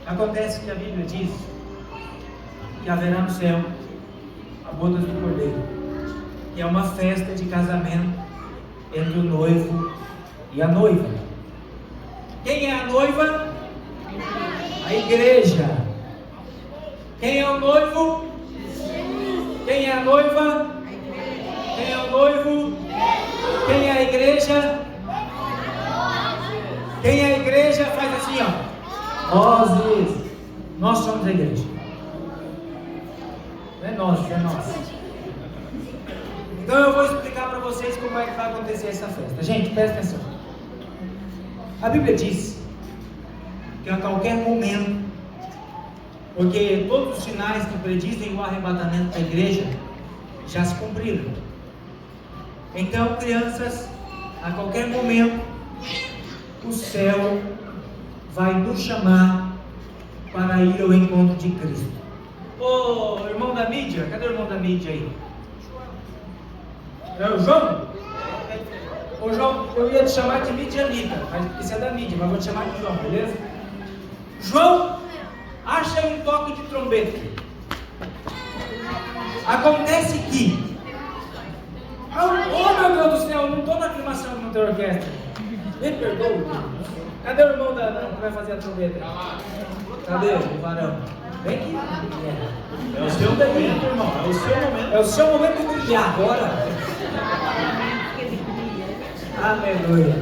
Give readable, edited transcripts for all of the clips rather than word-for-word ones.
Acontece que a Bíblia diz que haverá no céu a boda do Cordeiro, que é uma festa de casamento entre o noivo e a noiva. Quem é a noiva? A igreja. Quem é o noivo? Quem é a noiva? Quem é o noivo? Quem é a igreja? Quem é a igreja? Faz assim, ó. Nós somos a igreja. Não é nós. Então eu vou explicar para vocês como é que vai acontecer essa festa. Gente, presta atenção. A Bíblia diz que a qualquer momento, porque todos os sinais que predizem o arrebatamento da igreja já se cumpriram. Então, crianças, a qualquer momento o céu vai nos chamar para ir ao encontro de Cristo. Ô irmão da mídia, cadê o irmão da mídia aí? É o João? Ô João, eu ia te chamar de Midianita, mas porque você é da mídia, mas vou te chamar de João, beleza? João, acha um toque de trombeta. Acontece que, oh meu Deus do céu, não estou na aclimação com a orquestra. Me perdoa. Cadê o irmão que vai fazer a trombeta? Cadê o varão? Vem aqui. É o seu momento, irmão. É o seu momento. É o seu momento de brilhar agora. Aleluia.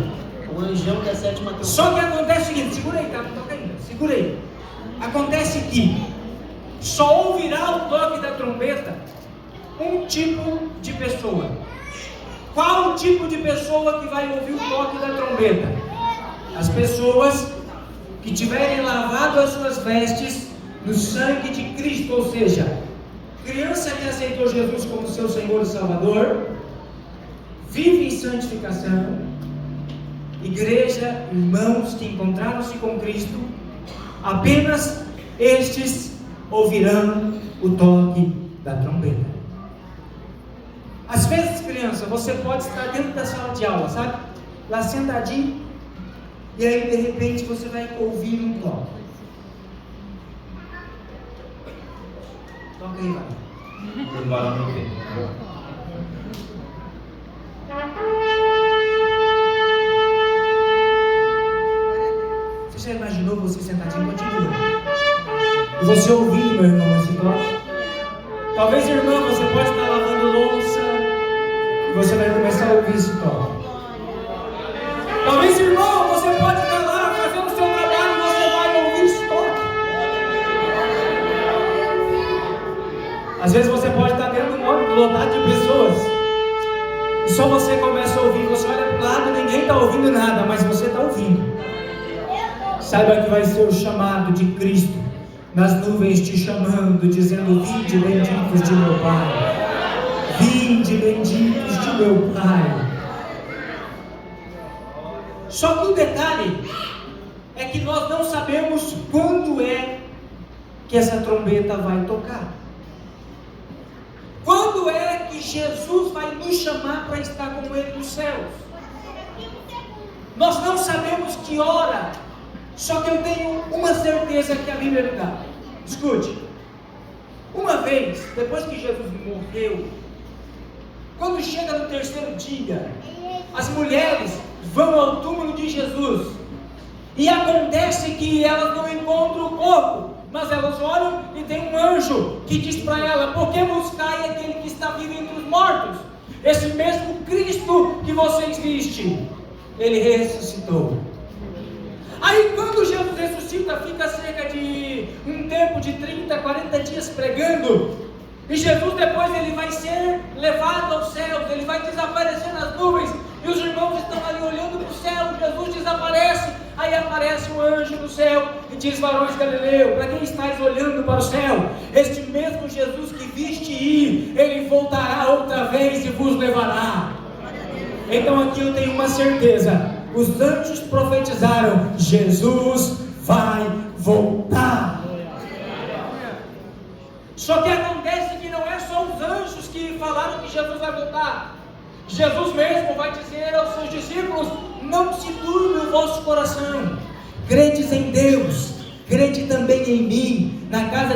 O anjão da sétima trombeta. Só que acontece o seguinte, segura aí, tá? Não toca ainda. Segura aí. Acontece que só ouvirá o toque da trombeta um tipo de pessoa. Qual o tipo de pessoa que vai ouvir o toque da trombeta? As pessoas que tiverem lavado as suas vestes no sangue de Cristo, ou seja, criança que aceitou Jesus como seu Senhor e Salvador, vive em santificação, igreja, irmãos que encontraram-se com Cristo, apenas estes ouvirão o toque da trombeta. Às vezes, criança, você pode estar dentro da sala de aula, sabe? Lá sentadinho, e aí de repente você vai ouvir um toque. Toca aí, vai. Você já imaginou você sentadinho? Continua. E você ouvindo, meu irmão, esse toque? Talvez, irmã, você pode estar lavando louça e você vai começar a ouvir esse toque. Talvez, irmão, você pode estar lá fazendo o seu trabalho e você vai ouvir esse toque. Às vezes você pode estar dentro de um ônibus lotado de pessoas e só você começa a ouvir, você olha para o lado, ninguém está ouvindo nada, mas você está ouvindo. Saiba que vai ser o chamado de Cristo nas nuvens te chamando, dizendo: vinde benditos de meu Pai, vinde benditos de meu Pai. Só que o detalhe é que nós não sabemos quando é que essa trombeta vai tocar. Quando é que Jesus vai nos chamar para estar com Ele nos céus? Nós não sabemos que hora. Só que eu tenho uma certeza que a Bíblia me dá. Escute. Uma vez, depois que Jesus morreu, quando chega no terceiro dia, as mulheres vão ao túmulo de Jesus. E acontece que elas não encontram o corpo, mas elas olham e tem um anjo que diz para ela: por que buscai aquele que está vivo entre os mortos? Esse mesmo Cristo que vocês vistem, Ele ressuscitou. Aí quando Jesus ressuscita, fica cerca de um tempo de 30, 40 dias pregando, e Jesus depois ele vai ser levado aos céus, ele vai desaparecer nas nuvens, e os irmãos estão ali olhando para o céu, Jesus desaparece, aí aparece um anjo no céu, e diz: varões Galileu, para quem estáis olhando para o céu? Este mesmo Jesus que viste ir, ele voltará outra vez e vos levará. Então aqui eu tenho uma certeza. Os anjos profetizaram: Jesus vai voltar. Só que acontece que não é só os anjos que falaram que Jesus vai voltar. Jesus mesmo vai dizer aos seus discípulos: não se turbe o vosso coração. Credes em Deus, crede também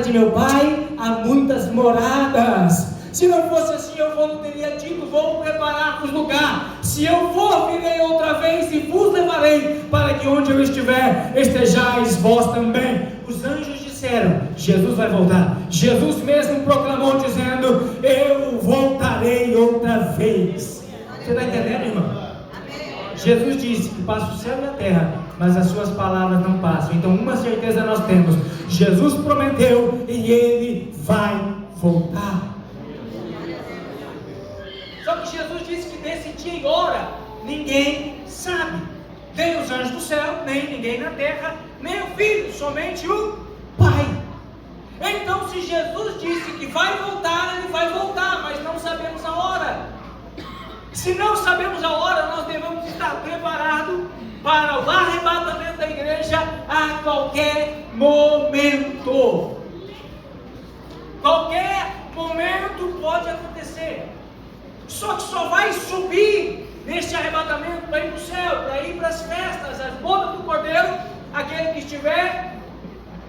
de meu pai há muitas moradas. Se não fosse assim, eu não teria dito: vou preparar-vos lugar. Se eu for, virei outra vez e vos levarei, para que onde eu estiver, estejais vós também. Os anjos disseram: Jesus vai voltar. Jesus mesmo proclamou, dizendo: eu voltarei outra vez. Você está entendendo, irmão? Jesus disse que passa o céu e a terra, mas as suas palavras não passam. Então uma certeza nós temos: Jesus prometeu e Ele vai voltar. Só que Jesus disse que desse dia e hora ninguém sabe, nem os anjos do céu, nem ninguém na terra, nem o Filho, somente o Pai. Então, se Jesus disse que vai voltar, Ele vai voltar, mas não sabemos a hora. Se não sabemos a hora, nós devemos estar preparados para o arrebatamento da igreja a qualquer momento. Qualquer momento pode acontecer. Só que só vai subir nesse arrebatamento para ir para o céu, para ir para as festas, as bodas do Cordeiro, aquele que estiver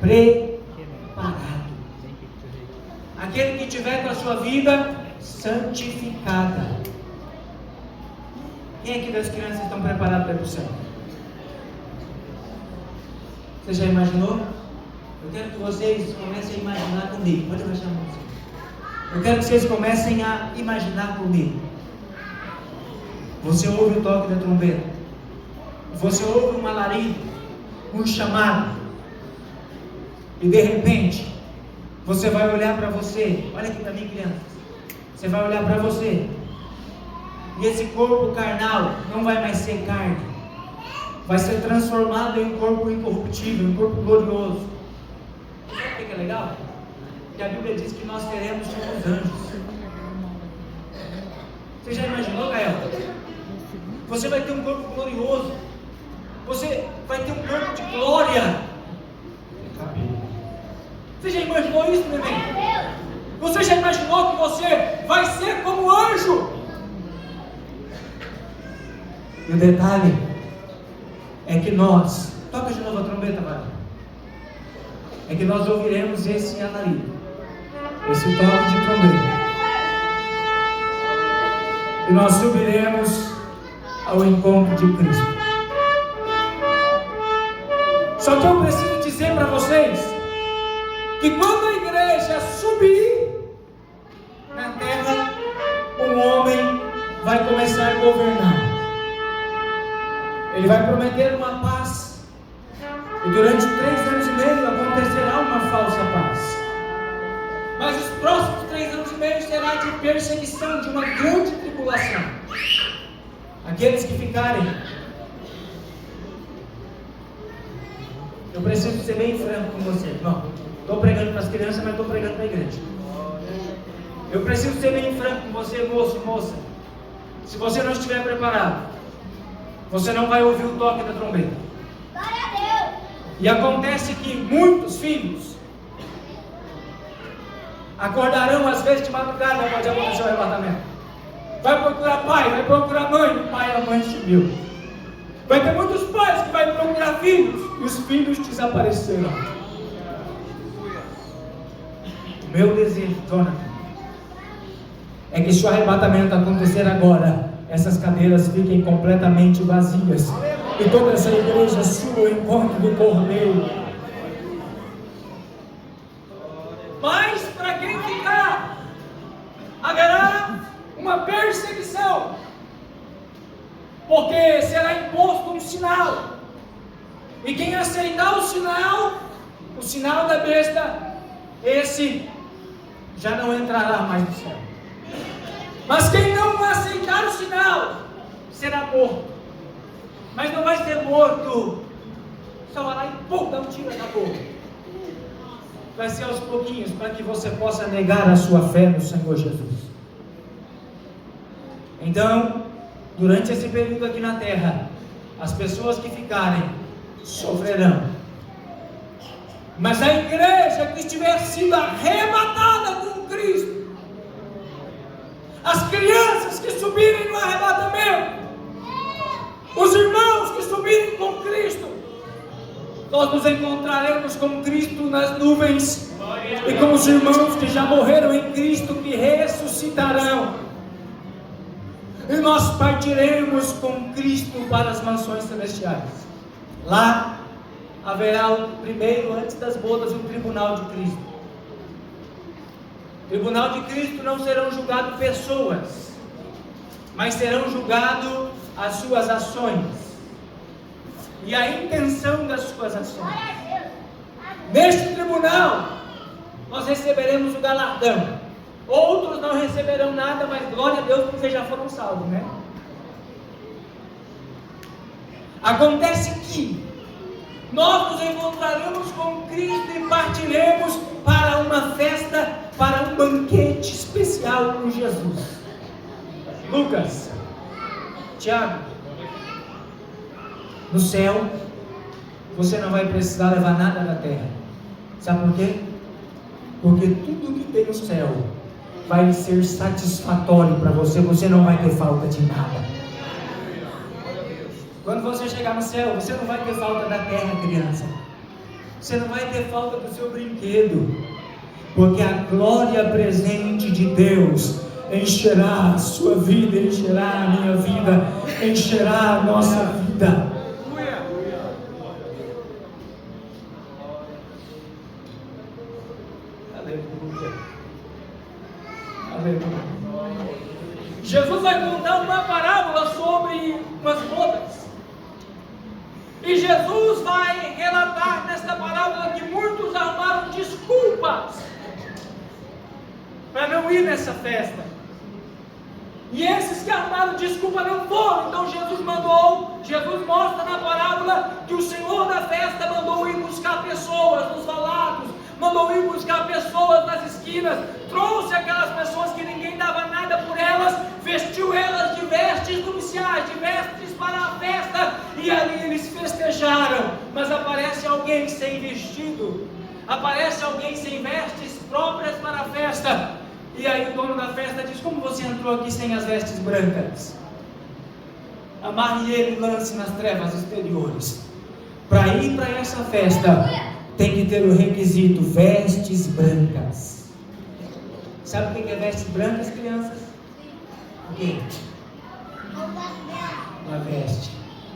preparado, aquele que tiver com a sua vida santificada. Quem aqui das crianças estão preparados para ir para o céu? Você já imaginou? Eu quero que vocês comecem a imaginar comigo. Pode baixar a mão. Eu quero que vocês comecem a imaginar comigo. Você ouve o toque da trombeta. Você ouve um alarido, um chamado. E de repente, você vai olhar para você. Olha aqui para mim, criança. Você vai olhar para você. E esse corpo carnal não vai mais ser carne. Vai ser transformado em um corpo incorruptível, um corpo glorioso. Sabe o que é legal? Que a Bíblia diz que nós teremos como os anjos. Você já imaginou, Gael? Você vai ter um corpo glorioso. Você vai ter um corpo de glória. Você já imaginou isso, neném? Você já imaginou que você vai ser como anjo? E o detalhe é que nós, toca de novo a trombeta, vai. É que nós ouviremos esse alarido, esse toque de trombeta, e nós subiremos ao encontro de Cristo. Só que eu preciso dizer para vocês que quando a igreja subir na terra, um homem vai começar a governar. Ele vai prometer uma paz, e durante 3 anos e meio acontecerá uma falsa paz. Mas os próximos 3 anos e meio será de perseguição, de uma grande tribulação. Aqueles que ficarem, eu preciso ser bem franco com você. Não, estou pregando para as crianças, mas estou pregando para a igreja. Eu preciso ser bem franco com você, moço e moça. Se você não estiver preparado, você não vai ouvir o toque da trombeta. Glória a Deus. E acontece que muitos filhos acordarão às vezes de madrugada quando acontecer o arrebatamento. Vai procurar pai, vai procurar mãe, o pai e a mãe sumiu. Vai ter muitos pais que vai procurar filhos e os filhos desaparecerão. O meu desejo, Jonathan, é que se o arrebatamento acontecer agora, essas cadeiras fiquem completamente vazias e toda essa igreja suba ao encontro do Cordeiro. Mas para quem ficar, haverá uma perseguição, porque será imposto um sinal, e quem aceitar o sinal da besta, esse já não entrará mais no céu. Mas quem não aceitar o sinal será morto. Mas não vai ser morto só vai lá e pum, dá um tiro na boca. Vai ser aos pouquinhos, para que você possa negar a sua fé no Senhor Jesus. Então, durante esse período aqui na terra, as pessoas que ficarem sofrerão. Mas a igreja que estiver sido arrebatada com Cristo, as crianças que subirem no arrebatamento, os irmãos que subirem com Cristo, nós nos encontraremos com Cristo nas nuvens e com os irmãos que já morreram em Cristo, que ressuscitarão. E nós partiremos com Cristo para as mansões celestiais. Lá haverá primeiro, antes das bodas, o tribunal de Cristo. No tribunal de Cristo não serão julgadas pessoas, mas serão julgadas as suas ações e a intenção das suas ações. Neste tribunal nós receberemos o galardão. Outros não receberão nada, mas glória a Deus porque já foram salvos, né? Acontece que nós nos encontraremos com Cristo e partiremos para uma festa, para um banquete especial com Jesus. Lucas, Tiago, no céu você não vai precisar levar nada da terra. Sabe por quê? Porque tudo que tem no céu vai ser satisfatório para você. Você não vai ter falta de nada. Quando você chegar no céu, você não vai ter falta da terra, criança. Você não vai ter falta do seu brinquedo, porque a glória presente de Deus encherá a sua vida, encherá a minha vida, encherá a nossa vida. Aleluia. Jesus vai contar uma parábola sobre umas bodas. E Jesus vai relatar nesta parábola que muitos arrumaram desculpas para não ir nessa festa. E esses que arrumaram desculpa não foram. Então Jesus mostra na parábola que o Senhor da festa mandou ir buscar pessoas nos valados, mandou ir buscar pessoas nas esquinas, trouxe aquelas pessoas que ninguém dava nada por elas, vestiu elas de vestes nupciais, de vestes para a festa, e ali eles festejaram. Mas aparece alguém sem vestido, aparece alguém sem vestes próprias para a festa, e aí o dono da festa diz: como você entrou aqui sem as vestes brancas? Amarre ele e lance nas trevas exteriores. Para ir para essa festa tem que ter o requisito vestes brancas. Sabe o que é vestes brancas, crianças? O quê? Uma veste.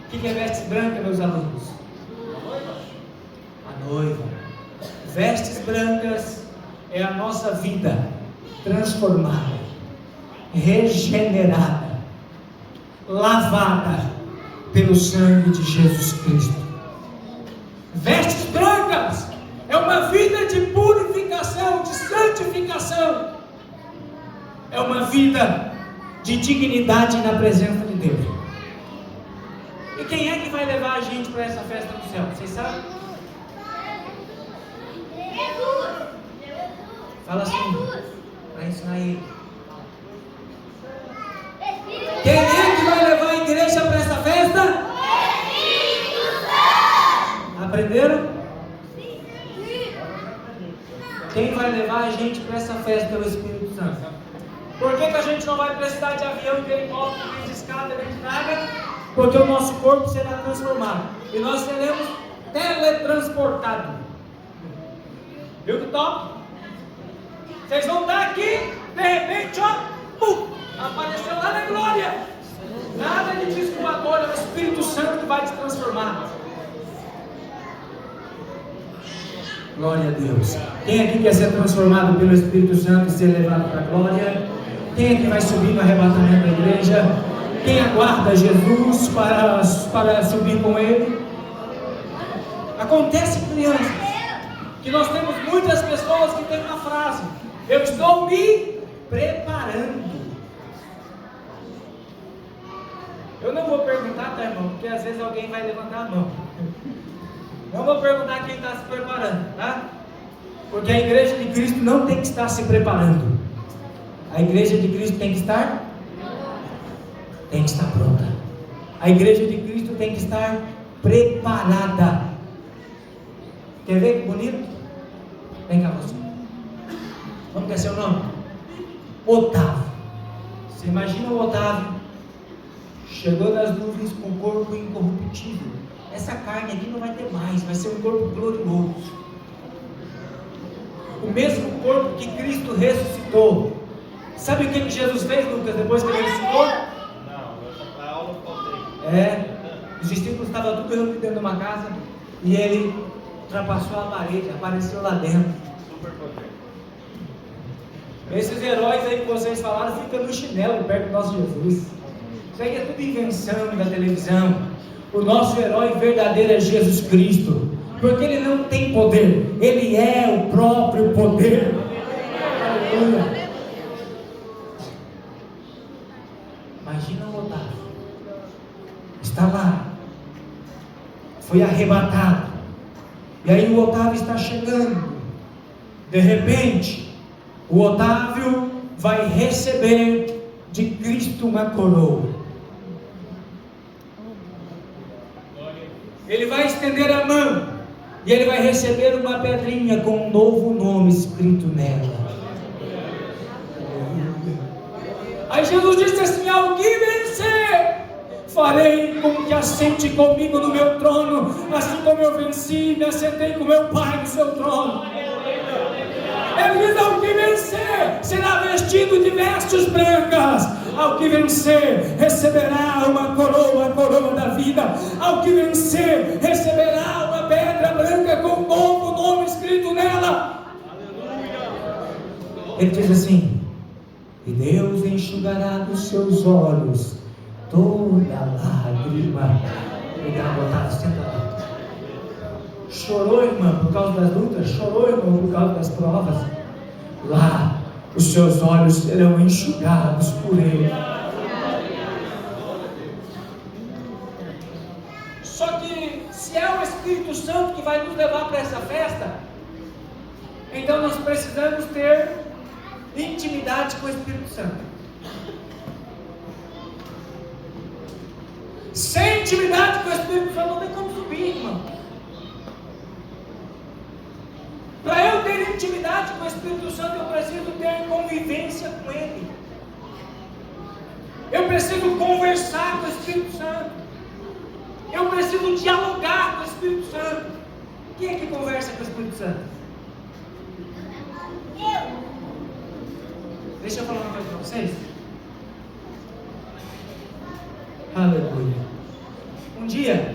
O que é vestes brancas, meus alunos? A noiva. Vestes brancas é a nossa vida transformada, regenerada, lavada pelo sangue de Jesus Cristo. Vestes brancas é uma vida de purificação, de santificação, é uma vida de dignidade na presença de Deus. E quem é que vai levar a gente para essa festa do céu? Vocês sabem? Fala assim, para ensinar ele. Quem é que vai levar a igreja para essa festa? Aprenderam? Quem vai levar a gente para essa festa é o Espírito Santo. Por que a gente não vai precisar de avião, de helicóptero, nem de escada, nem de nada? Porque o nosso corpo será transformado e nós seremos teletransportados. Viu que top? Vocês vão estar aqui, de repente, ó, pum, apareceu lá na glória. Nada de disco voador, é o Espírito Santo que vai te transformar. Glória a Deus. Quem aqui quer ser transformado pelo Espírito Santo e ser levado para a glória? Quem aqui vai subir no arrebatamento da igreja? Quem aguarda Jesus para subir com Ele? Acontece, crianças, que nós temos muitas pessoas que têm uma frase: eu estou me preparando. Eu não vou perguntar, tá, irmão? Porque às vezes alguém vai levantar a mão. Não vou perguntar quem está se preparando, tá? Porque a igreja de Cristo não tem que estar se preparando. A igreja de Cristo tem que estar pronta. A igreja de Cristo tem que estar preparada. Quer ver que bonito? Vem cá você. Como que é seu nome? Otávio. Você imagina o Otávio chegou das nuvens com o corpo incorruptível. Essa carne aqui não vai ter mais, vai ser um corpo glorioso. o mesmo corpo que Cristo ressuscitou. Sabe o que Jesus fez, Lucas, depois que ele ressuscitou? Não, a aula faltei. Os discípulos estavam tudo reunidos dentro de uma casa e ele ultrapassou a parede, apareceu lá dentro. Super poder. Esses heróis aí que vocês falaram ficam no chinelo perto do nosso Jesus. Isso aí é tudo invenção da televisão. O nosso herói verdadeiro é Jesus Cristo, porque ele não tem poder, ele é o próprio poder. Aleluia. Imagina o Otávio, está lá, foi arrebatado, e aí o Otávio está chegando. De repente, o Otávio vai receber de Cristo uma coroa. Ele vai estender a mão e ele vai receber uma pedrinha com um novo nome escrito nela. Aí Jesus disse assim: ao que vencer, farei com que assente comigo no meu trono, assim como eu venci e me assentei com meu Pai no seu trono. Ele diz: ao que vencer, será vestido de vestes brancas. Ao que vencer, receberá uma coroa, a coroa da vida. Ao que vencer, receberá uma pedra branca com um novo nome escrito nela. Ele diz assim: e Deus enxugará dos seus olhos toda lágrima. Obrigado, Otávio, senta lá. Chorou, irmã, por causa das lutas? Chorou, irmão, por causa das provas? Lá, os seus olhos serão enxugados por Ele. Só que, se é o Espírito Santo que vai nos levar para essa festa, então nós precisamos ter intimidade com o Espírito Santo. Sem intimidade com o Espírito Santo não tem como subir, irmão. Para eu ter intimidade com o Espírito Santo, eu preciso ter convivência com Ele. Eu preciso conversar com o Espírito Santo. Eu preciso dialogar com o Espírito Santo. Quem é que conversa com o Espírito Santo? Deixa eu falar uma coisa para vocês. Aleluia. Um dia,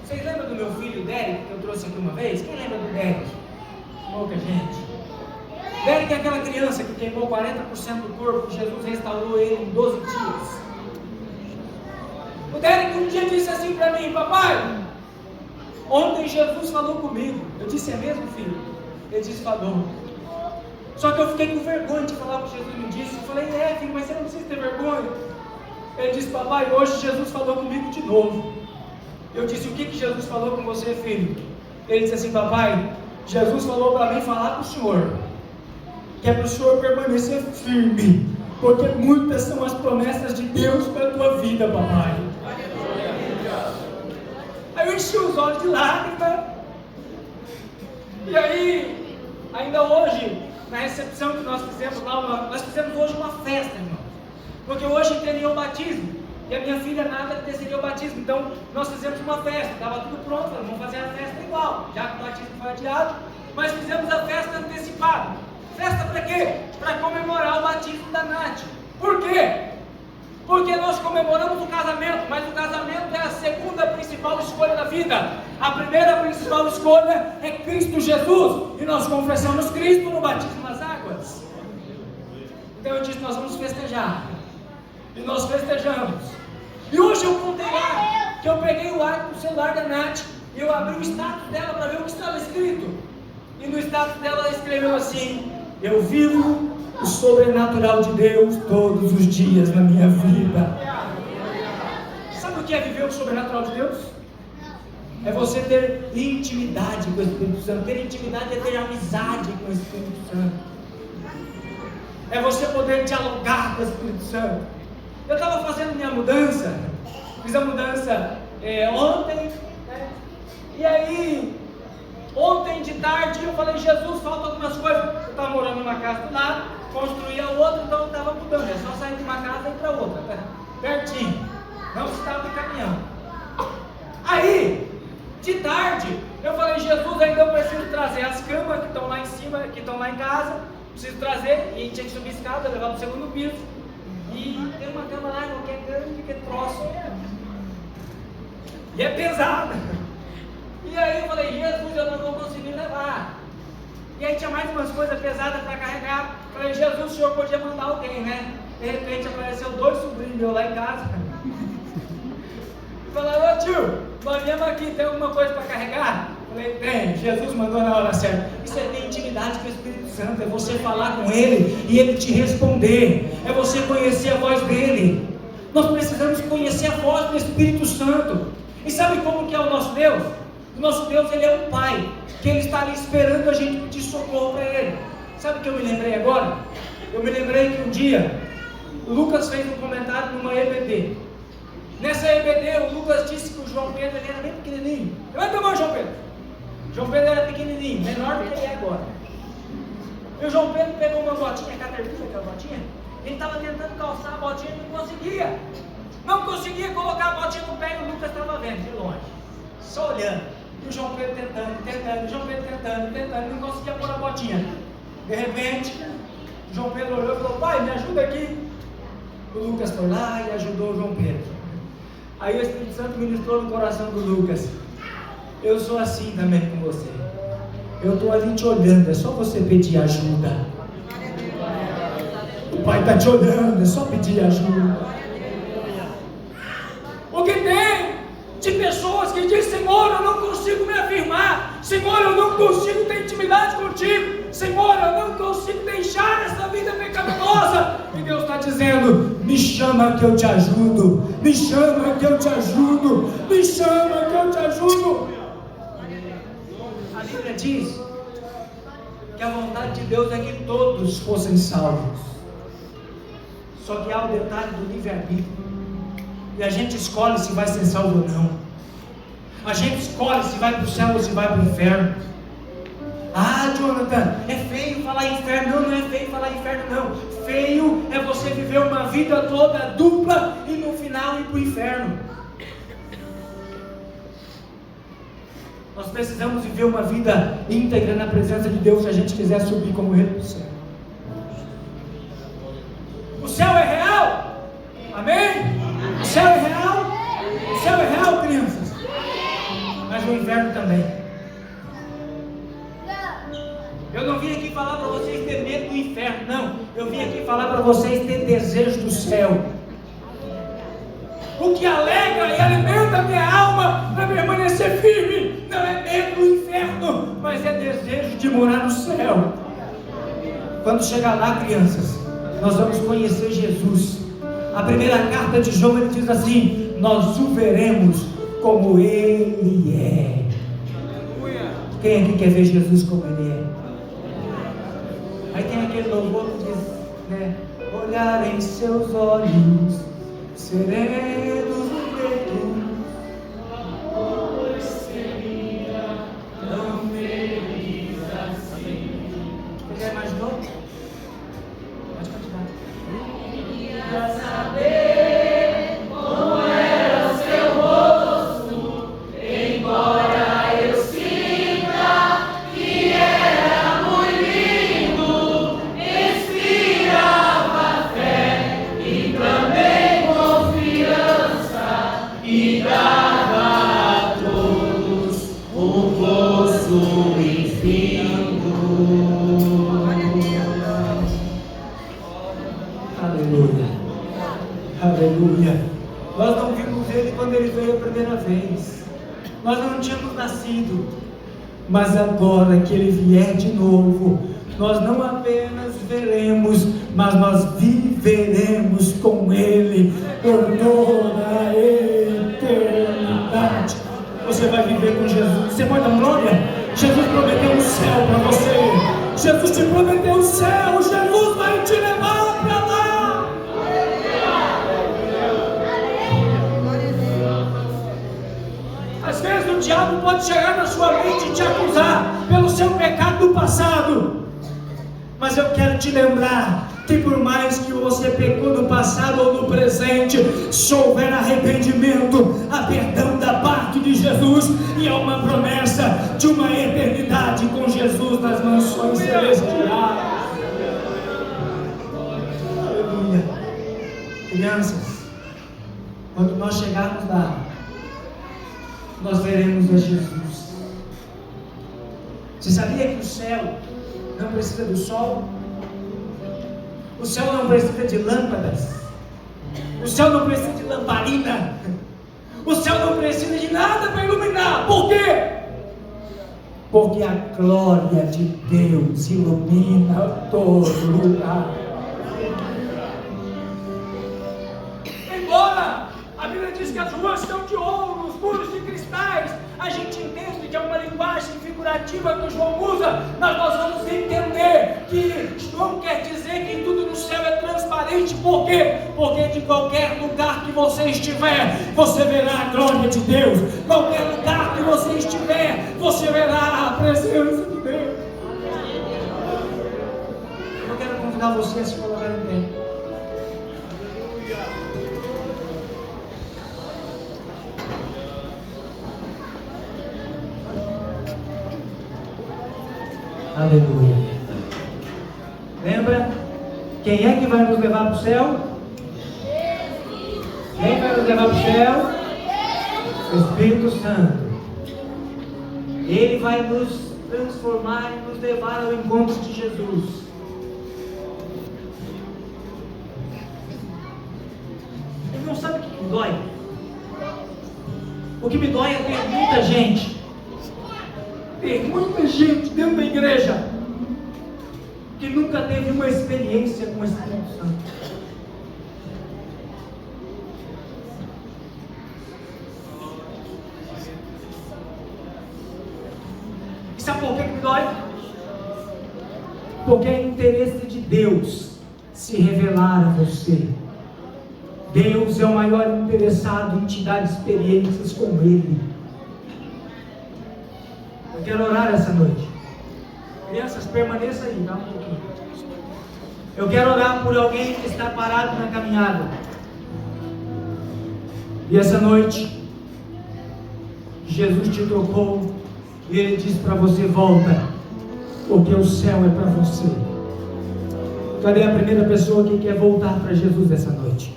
vocês lembram do meu filho Derek, que eu trouxe aqui uma vez? Quem lembra do Derek? Pouca gente. Derek é aquela criança que queimou 40% do corpo, que Jesus restaurou ele em 12 dias. O Derek um dia disse assim para mim: papai, ontem Jesus falou comigo. Eu disse: é mesmo, filho? Ele disse: falou. Só que eu fiquei com vergonha de falar o que Jesus me disse. Eu falei: é, filho, mas você não precisa ter vergonha. Ele disse: papai, hoje Jesus falou comigo de novo. Eu disse: o que Jesus falou com você, filho? Ele disse assim: papai, Jesus falou para mim falar com o senhor, que é para o senhor permanecer firme, porque muitas são as promessas de Deus para a tua vida, papai. Aí eu enchi os olhos de lágrimas. E aí, ainda hoje, na recepção que nós fizemos lá, nós fizemos hoje uma festa, irmão, porque hoje teria o batismo, e a minha filha nada que seria o batismo. Então nós fizemos uma festa, estava tudo pronto, vamos fazer a festa igual, já que o batismo foi adiado, mas fizemos a festa antecipada. Festa para quê? Para comemorar o batismo da Nath. Por quê? Porque nós comemoramos o casamento, mas o casamento é a segunda principal escolha da vida. A primeira principal escolha é Cristo Jesus, e nós confessamos Cristo no batismo nas águas. Então eu disse: nós vamos festejar. E nós festejamos. E hoje eu contei lá que eu peguei o celular da Nath e eu abri o status dela para ver o que estava escrito. E no status dela ela escreveu assim: eu vivo o sobrenatural de Deus todos os dias na minha vida. Sabe o que é viver o sobrenatural de Deus? É você ter intimidade com o Espírito Santo. Ter intimidade é ter amizade com o Espírito Santo. É você poder dialogar com o Espírito Santo. Eu estava fazendo minha mudança, fiz a mudança ontem, né? E aí, ontem de tarde eu falei: Jesus, falta algumas coisas. Eu estava morando numa casa do lado, construí a outra, então eu estava mudando. É só sair de uma casa e ir para outra, tá? Pertinho, não estava de caminhão. Aí, de tarde, Eu falei, Jesus, ainda eu preciso trazer as camas que estão lá em cima, que estão lá em casa, preciso trazer, e tinha que subir escada, levar para o segundo piso, e tem uma cama lá, qualquer grande, que troço, e é pesada. E aí eu falei, Jesus, eu não vou conseguir levar. E aí tinha mais umas coisas pesadas para carregar. Falei, Jesus, o senhor podia mandar alguém, né? De repente apareceu 2 sobrinhos meus lá em casa. Falaram, ô tio, nós viemos aqui, tem alguma coisa para carregar? Falei, tem, Jesus mandou na hora certa. Isso é ter intimidade com o Espírito Santo, é você falar com Ele e Ele te responder, é você conhecer a voz dEle. Nós precisamos conhecer a voz do Espírito Santo. E sabe como que é o nosso Deus? O nosso Deus, Ele é um Pai, que Ele está ali esperando a gente pedir socorro para Ele. Sabe o que eu me lembrei agora? Eu me lembrei que um dia, o Lucas fez um comentário numa EBD. Nessa EBD, o Lucas disse que o João Pedro ele era bem pequenininho. Levanta a mão, João Pedro. João Pedro era pequenininho, menor do que ele é agora. E o João Pedro pegou uma botinha, Caterpillar, aquela botinha. Ele estava tentando calçar a botinha e não conseguia. Não conseguia colocar a botinha no pé e o Lucas estava vendo de longe, só olhando. E o João Pedro tentando, o João Pedro tentando, não conseguia pôr a botinha. De repente, o João Pedro olhou e falou, pai, me ajuda aqui. O Lucas foi lá e ajudou o João Pedro. Aí o Espírito Santo ministrou no coração do Lucas, eu sou assim também com você. Eu estou ali te olhando, é só você pedir ajuda. O pai está te olhando, é só pedir ajuda. O que tem de pessoas que dizem, Senhor, eu não consigo me afirmar, Senhor, eu não consigo ter intimidade contigo, Senhor, eu não consigo deixar essa vida pecaminosa. E Deus está dizendo, me chama que eu te ajudo, me chama que eu te ajudo, me chama que eu te ajudo. A Bíblia diz que a vontade de Deus é que todos fossem salvos. Só que há o detalhe do livre-arbítrio. E a gente escolhe se vai ser salvo ou não. A gente escolhe se vai para o céu ou se vai para o inferno. Ah, Jonathan, é feio falar inferno. Não, não é feio falar inferno, não. Feio é você viver uma vida toda dupla e no final ir para o inferno. Nós precisamos viver uma vida íntegra na presença de Deus se a gente quiser subir como Ele para o céu. O céu é real? Amém? O céu é real? O céu é real, crianças. Mas o inferno também. Eu não vim aqui falar para vocês ter medo do inferno, não. Eu vim aqui falar para vocês ter desejo do céu. O que alegra e alimenta a minha alma para permanecer firme não é medo do inferno, mas é desejo de morar no céu. Quando chegar lá, crianças, nós vamos conhecer Jesus. A primeira carta de João, ele diz assim, nós o veremos como Ele é. Quem aqui quer ver Jesus como Ele é? Aí tem aquele louvor que diz, né? Olhar em seus olhos, serenos e leitos, pois seria tão feliz assim. Você já imaginou? Pode continuar. Queria saber como era o seu rosto, embora eu sinta que era muito lindo, inspirava fé e também confiança e dava a todos um gozo infinito. Aleluia. Aleluia. Nós não vimos Ele quando Ele veio a primeira vez. Nós não tínhamos nascido. Mas agora que Ele vier de novo, nós não apenas veremos, mas nós viveremos com Ele por toda a eternidade. Você vai viver com Jesus. Você pode dar glória? Jesus prometeu o céu para você. Jesus te prometeu o céu. Jesus vai te levar para lá. Às vezes o diabo pode chegar na sua mente e te acusar pelo seu pecado do passado. Mas eu quero te lembrar que por mais que você pecou no passado ou no presente, se houver arrependimento, há perdão da parte de Jesus e há uma promessa de uma eternidade com Jesus nas mansões celestiais. Aleluia. Crianças, quando nós chegarmos lá, nós veremos a Jesus. Você sabia que o céu não precisa do sol? O céu não precisa de lâmpadas. O céu não precisa de lamparina. O céu não precisa de nada para iluminar. Por quê? Porque a glória de Deus ilumina todo lugar. Embora a Bíblia diz que as ruas estão de ouro, os muros de cristais, a gente entende que é uma linguagem figurativa que o João usa, mas nós vamos entender que João quer dizer que tudo no céu é transparente. Por quê? Porque de qualquer lugar que você estiver, você verá a glória de Deus. Qualquer lugar que você estiver, você verá a presença de Deus. Eu quero convidar você a se colocar em pé. Aleluia. Lembra? Quem é que vai nos levar para o céu? Quem vai nos levar para o céu? O Espírito Santo. Ele vai nos transformar e nos levar ao encontro de Jesus. Ele não sabe o que me dói. O que me dói é ter muita gente. Tem muita gente dentro da igreja que nunca teve uma experiência com o Espírito Santo. E sabe por que me dói? Porque é interesse de Deus se revelar a você. Deus é o maior interessado em te dar experiências com Ele. Eu quero orar essa noite. Crianças, permaneça aí, dá um pouquinho. Eu quero orar por alguém que está parado na caminhada. E essa noite, Jesus te tocou e Ele diz para você: volta, porque o céu é para você. Cadê a primeira pessoa que quer voltar para Jesus essa noite?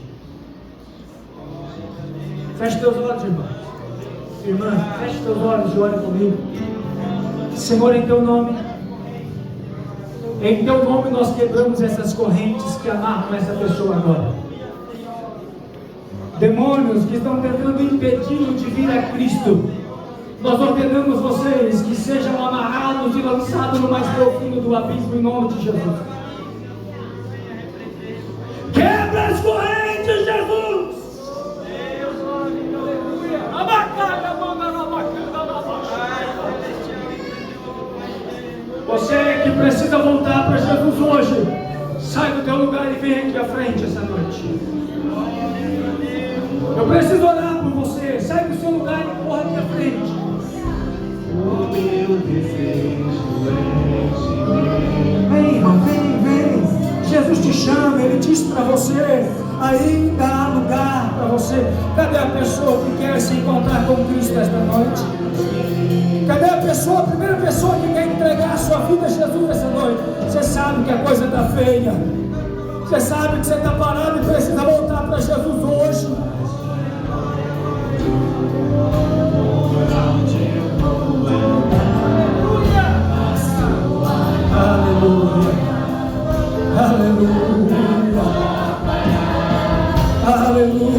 Feche teus olhos, irmão. Irmã, feche teus olhos e ore comigo. Senhor, em Teu nome nós quebramos essas correntes que amarram essa pessoa agora. Demônios que estão tentando impedi-lo de vir a Cristo, nós ordenamos vocês que sejam amarrados e lançados no mais profundo do abismo em nome de Jesus. Quebra as correntes, Jesus! Você que precisa voltar para Jesus hoje, sai do teu lugar e vem aqui à frente essa noite. Eu preciso orar por você. Sai do seu lugar e corra aqui à frente. O meu desejo é vem, irmão, vem. Jesus te chama, Ele diz para você: ainda há lugar para você. Cadê a pessoa que quer se encontrar com Cristo esta noite? Cadê a pessoa, a primeira pessoa que quer entregar a sua vida a Jesus essa noite? Você sabe que a coisa está feia. Você sabe que você está parado e precisa voltar para Jesus hoje. Aleluia. Aleluia. Aleluia.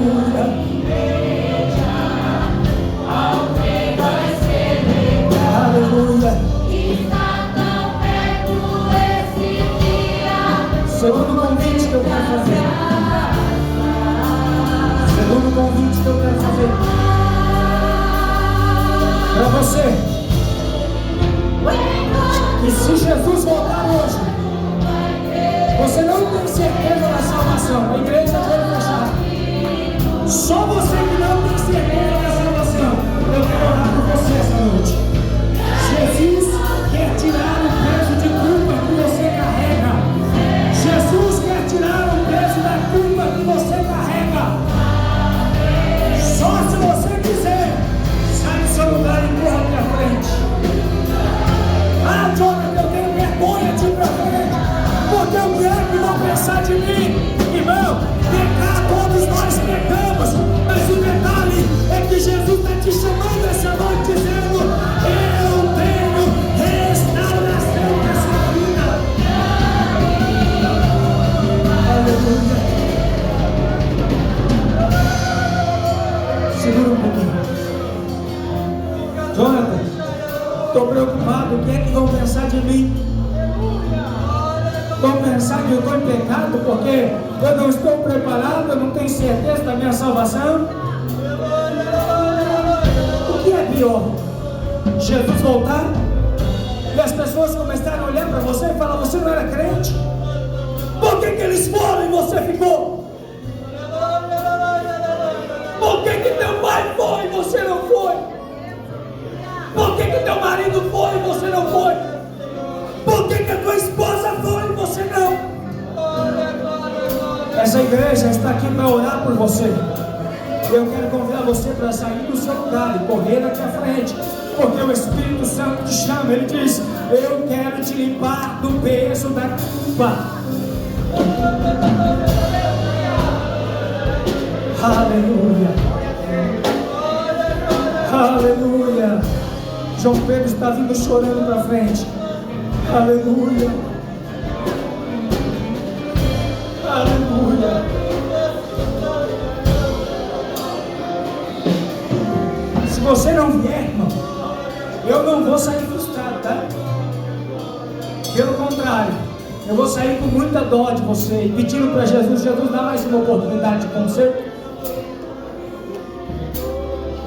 Segundo convite que eu quero fazer. Segundo pensar de mim? Vão pensar que eu estou em pecado porque eu não estou preparado, eu não tenho certeza da minha salvação? O que é pior? Jesus voltar e as pessoas começarem a olhar para você e falar: você não era crente? Por que eles foram e você ficou? Por que teu pai foi e você não foi? Por que teu marido foi e você não foi? Por que a tua esposa foi e você não? Essa igreja está aqui para orar por você. Eu quero convidar você para sair do seu lugar e correr aqui à frente, porque o Espírito Santo te chama. Ele diz: eu quero te limpar do peso da culpa. Aleluia, aleluia. João Pedro está vindo chorando para frente. Aleluia, aleluia. Se você não vier, irmão, eu não vou sair frustrado, tá? Pelo contrário, eu vou sair com muita dó de você e pedindo para Jesus: Jesus, dá mais uma oportunidade de conserto.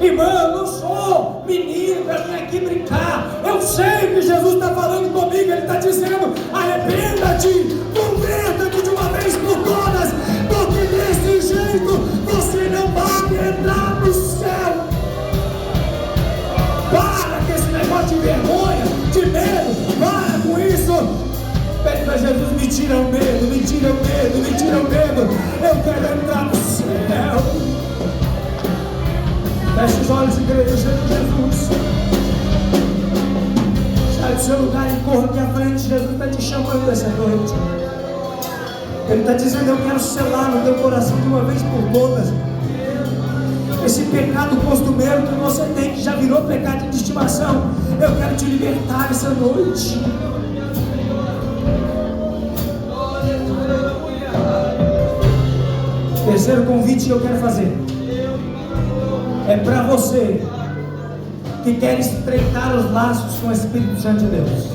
Irmão, eu não sou menino para vir aqui brincar. Eu sei que Jesus está falando comigo. Ele está dizendo: arrependa-te, converta-te de uma vez por todas, porque desse jeito você não vai entrar no céu. Para com esse negócio de vergonha, de medo. Para com isso. Pede para Jesus: me tira o medo, me tira o medo, me tira o medo. Eu quero entrar no céu. Feche os olhos, igreja de Jesus. Sai do seu lugar e corra aqui à frente. Jesus está te chamando essa noite. Ele está dizendo: eu quero selar no teu coração de uma vez por todas esse pecado costumeiro que você tem, que já virou pecado de estimação. Eu quero te libertar essa noite. Terceiro convite que eu quero fazer é para você que quer estreitar os laços com o Espírito Santo de Deus.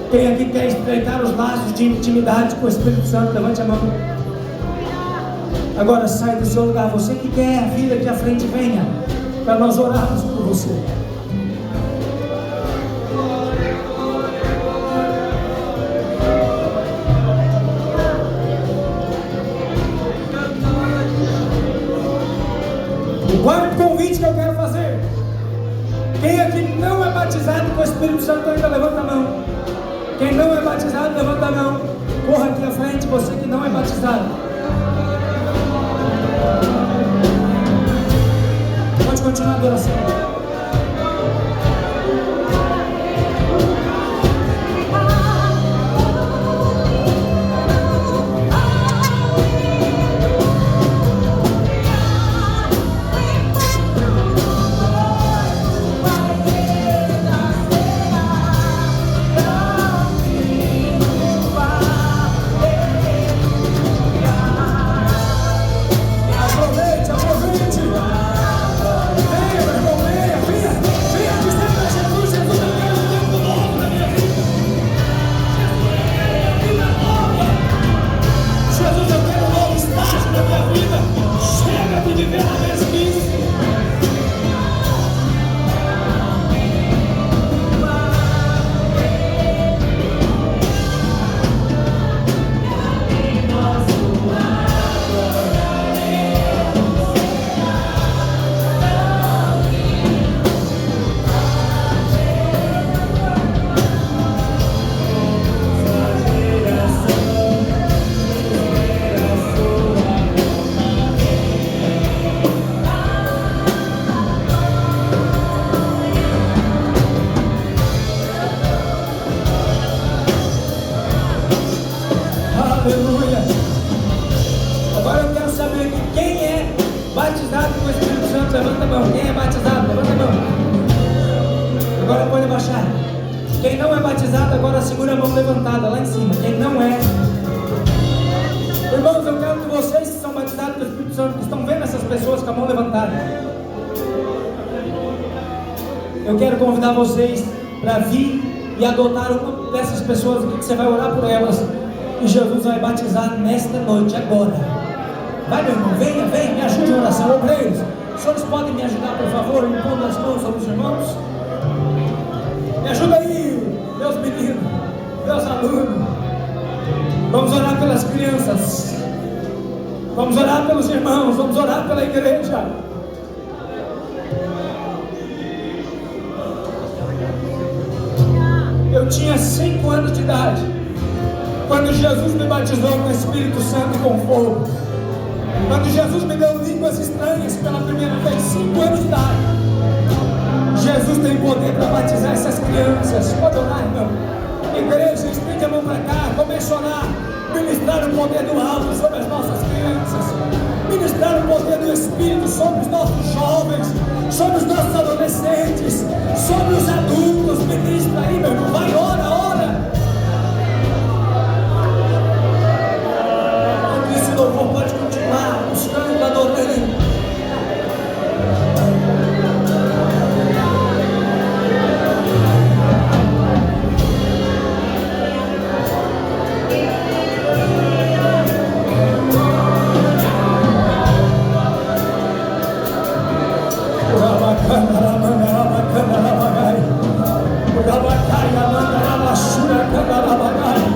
Quem aqui quer estreitar os laços de intimidade com o Espírito Santo? Levante a mão. Agora sai do seu lugar. Você que quer vir aqui à frente, venha, para nós orarmos por você. O quarto convite que eu quero fazer: quem aqui não é batizado com o Espírito Santo ainda, levanta a mão. Quem não é batizado, levanta a mão. Corra aqui à frente, você que não é batizado. Pode continuar a adoração. Aleluia. Agora eu quero saber quem é batizado com o Espírito Santo. Levanta a mão. Quem é batizado? Levanta a mão. Agora pode abaixar. Quem não é batizado, agora segura a mão levantada lá em cima. Quem não é. Irmãos, eu quero que vocês que são batizados com o Espírito Santo, que estão vendo essas pessoas com a mão levantada, eu quero convidar vocês para vir e adotar uma dessas pessoas aqui, que você vai orar por elas, e Jesus vai batizar nesta noite, agora. Vai, meu irmão, venha, me ajude em oração. Obreiros, os senhores podem me ajudar, por favor, impondo as mãos sobre os irmãos? Me ajuda aí, meus meninos, meus alunos. Vamos orar pelas crianças, vamos orar pelos irmãos, vamos orar pela igreja. Eu tinha 5 anos de idade quando Jesus me batizou com o Espírito Santo e com fogo. Quando Jesus me deu línguas estranhas pela primeira vez, 5 anos de idade. Jesus tem poder para batizar essas crianças. Pode orar, irmão. Igreja, estende a mão para cá, comece a orar, ministrar o poder do alto sobre as nossas crianças, ministrar o poder do Espírito sobre os nossos jovens, sobre os nossos adolescentes, sobre os adultos. Ministra aí, meu irmão, vai, ora. Esse louvor pode continuar buscando, adorando. Rabacaya,